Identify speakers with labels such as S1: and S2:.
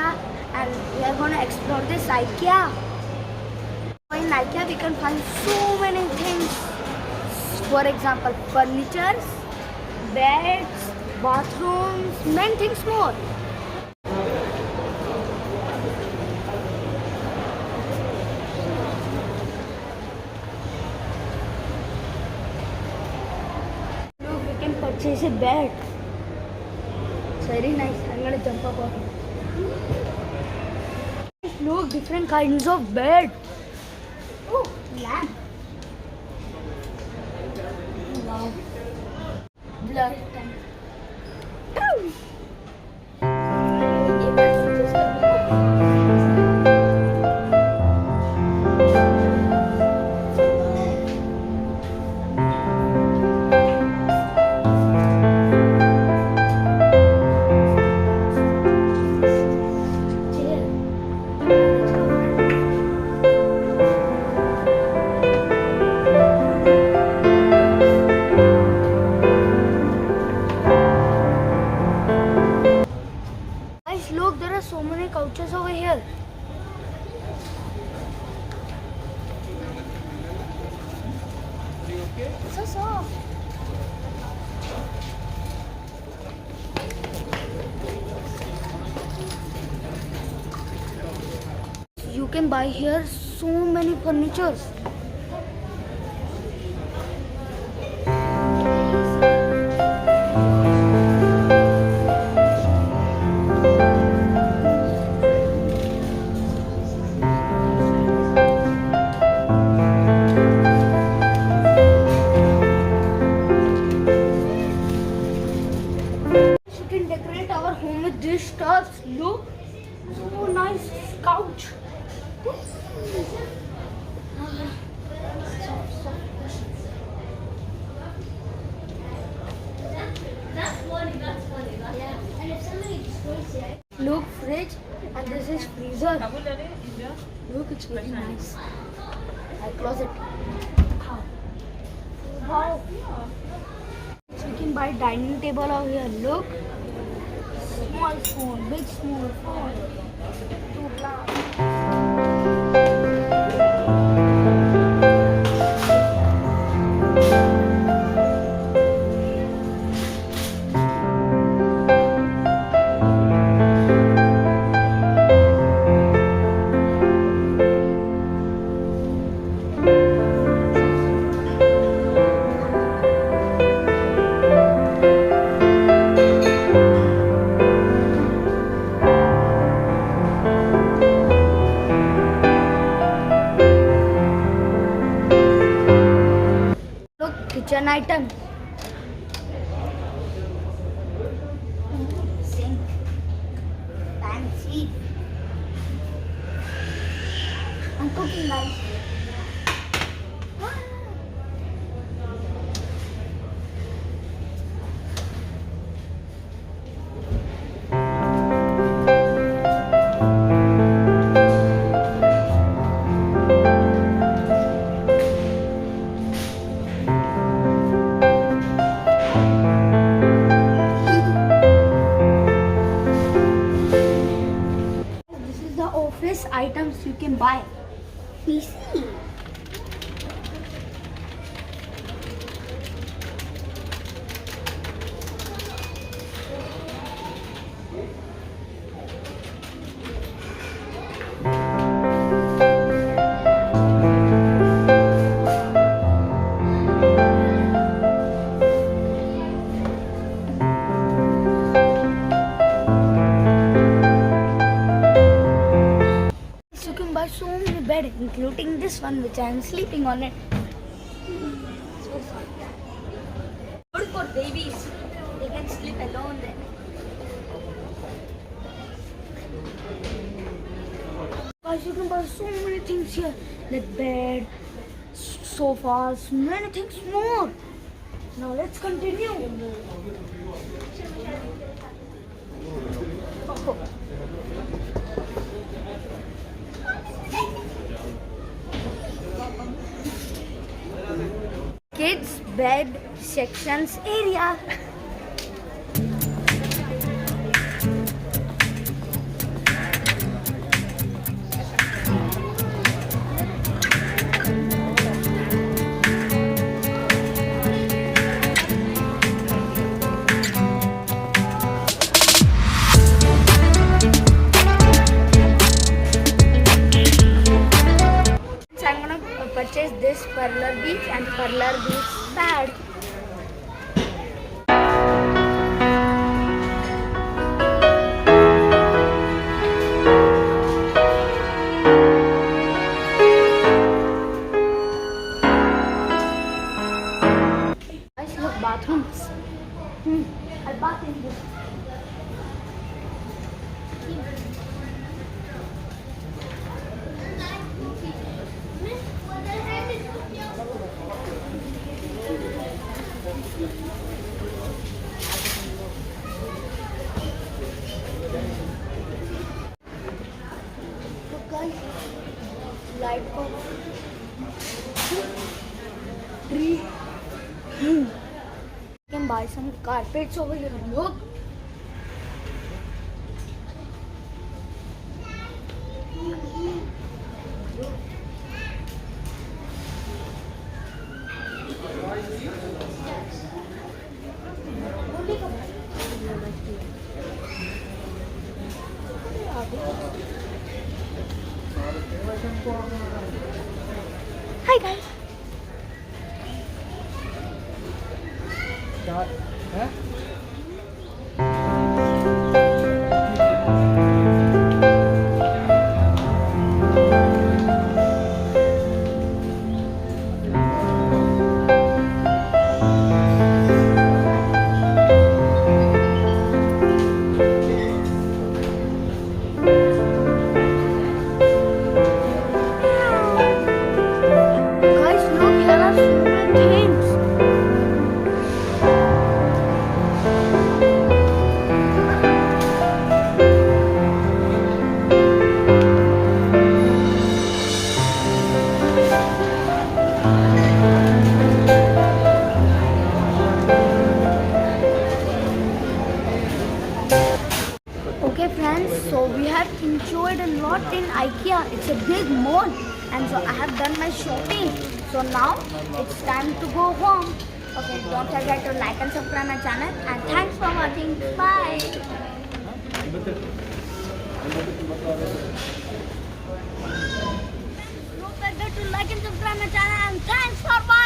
S1: IKEA and we are going to explore this IKEA. In IKEA we can find so many things. For example, furnitures, beds, bathrooms, many things more. Look, we can purchase a bed. It's very nice. I'm going to jump up on it. Look, different kinds of bed. Oh, lamp. Wow. Blur. Look, there are so many couches over here. So soft. You can buy here so many furnitures. Decorate our home with these stuffs. Look, so nice couch.
S2: That's funny.
S1: Yeah. And if somebody destroys it. Look, fridge, and this is freezer. Look, it's very nice. I close it. Wow. So we can buy dining table over here. Look. Small spoon, big small spoon, 2 glass. Kitchen item. Sink. Fancy. And cooking knife. Office items you can buy. PC. So many beds, including this one which I am sleeping on it. So soft. Good for babies. They can sleep alone then. Guys, you can buy so many things here, like bed, sofas, many things more. Now let's continue. Oh. Kids bed sections area. parlor beach and parlor beach pad. Guys, look, bathrooms. I'll bath in this. Look guys, light bulb, tree. You can buy some carpets over here. Look. Hi guys. Guys, look, here are so many things. Okay friends, so we have enjoyed a lot in IKEA. It's a big mall, and so I have done my shopping. So now it's time to go home. Okay, don't forget to like and subscribe my channel, and thanks for watching. Bye. Don't forget to like and subscribe my channel, and thanks for watching.